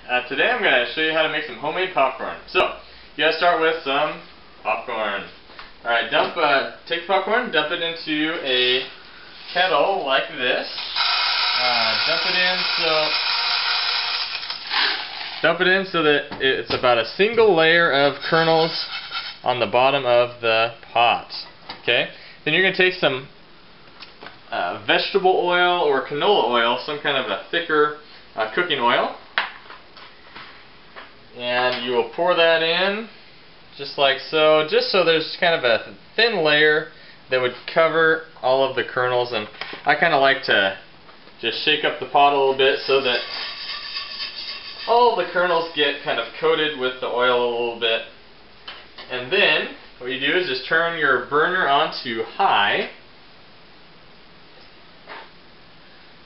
Today I'm going to show you how to make some homemade popcorn. So, you got to start with some popcorn. Alright, take the popcorn, dump it into a kettle like this. Dump it in so that it's about a single layer of kernels on the bottom of the pot. Okay? Then you're going to take some vegetable oil or canola oil, some kind of a thicker cooking oil, and you will pour that in just like so, just so there's kind of a thin layer that would cover all of the kernels. And I kind of like to just shake up the pot a little bit so that all the kernels get kind of coated with the oil a little bit. And then what you do is just turn your burner onto high,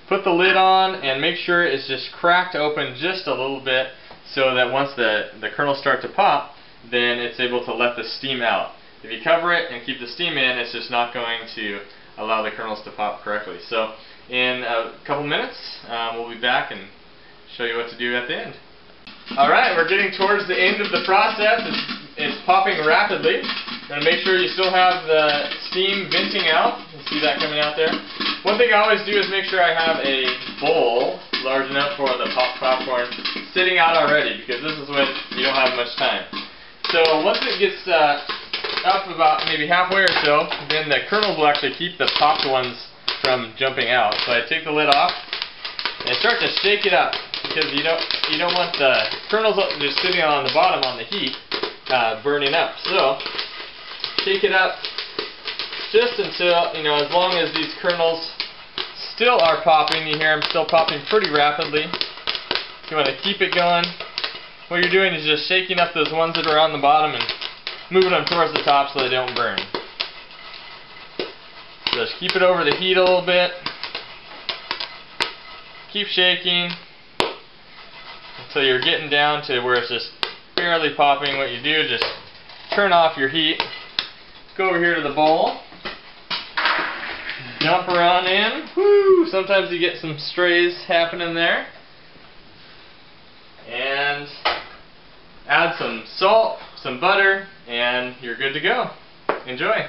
put the lid on, and make sure it's just cracked open just a little bit so that once the kernels start to pop, then it's able to let the steam out. If you cover it and keep the steam in, it's just not going to allow the kernels to pop correctly. So in a couple minutes, we'll be back and show you what to do at the end. Alright, we're getting towards the end of the process. It's popping rapidly. Going to make sure you still have the steam venting out. You see that coming out there. One thing I always do is make sure I have a bowl large enough for the popcorn sitting out already, because this is when you don't have much time. So once it gets up about maybe halfway or so, then the kernels will actually keep the popped ones from jumping out. So I take the lid off and start to shake it up, because you don't want the kernels just sitting on the bottom on the heat burning up. So shake it up just until, as long as these kernels still are popping. You hear them still popping pretty rapidly. You want to keep it going. What you're doing is just shaking up those ones that are on the bottom and moving them towards the top so they don't burn. Just keep it over the heat a little bit. Keep shaking until you're getting down to where it's just barely popping. What you do is just turn off your heat. Go over here to the bowl. Dump her on in. Woo! Sometimes you get some strays happening there. And add some salt, some butter, and you're good to go. Enjoy.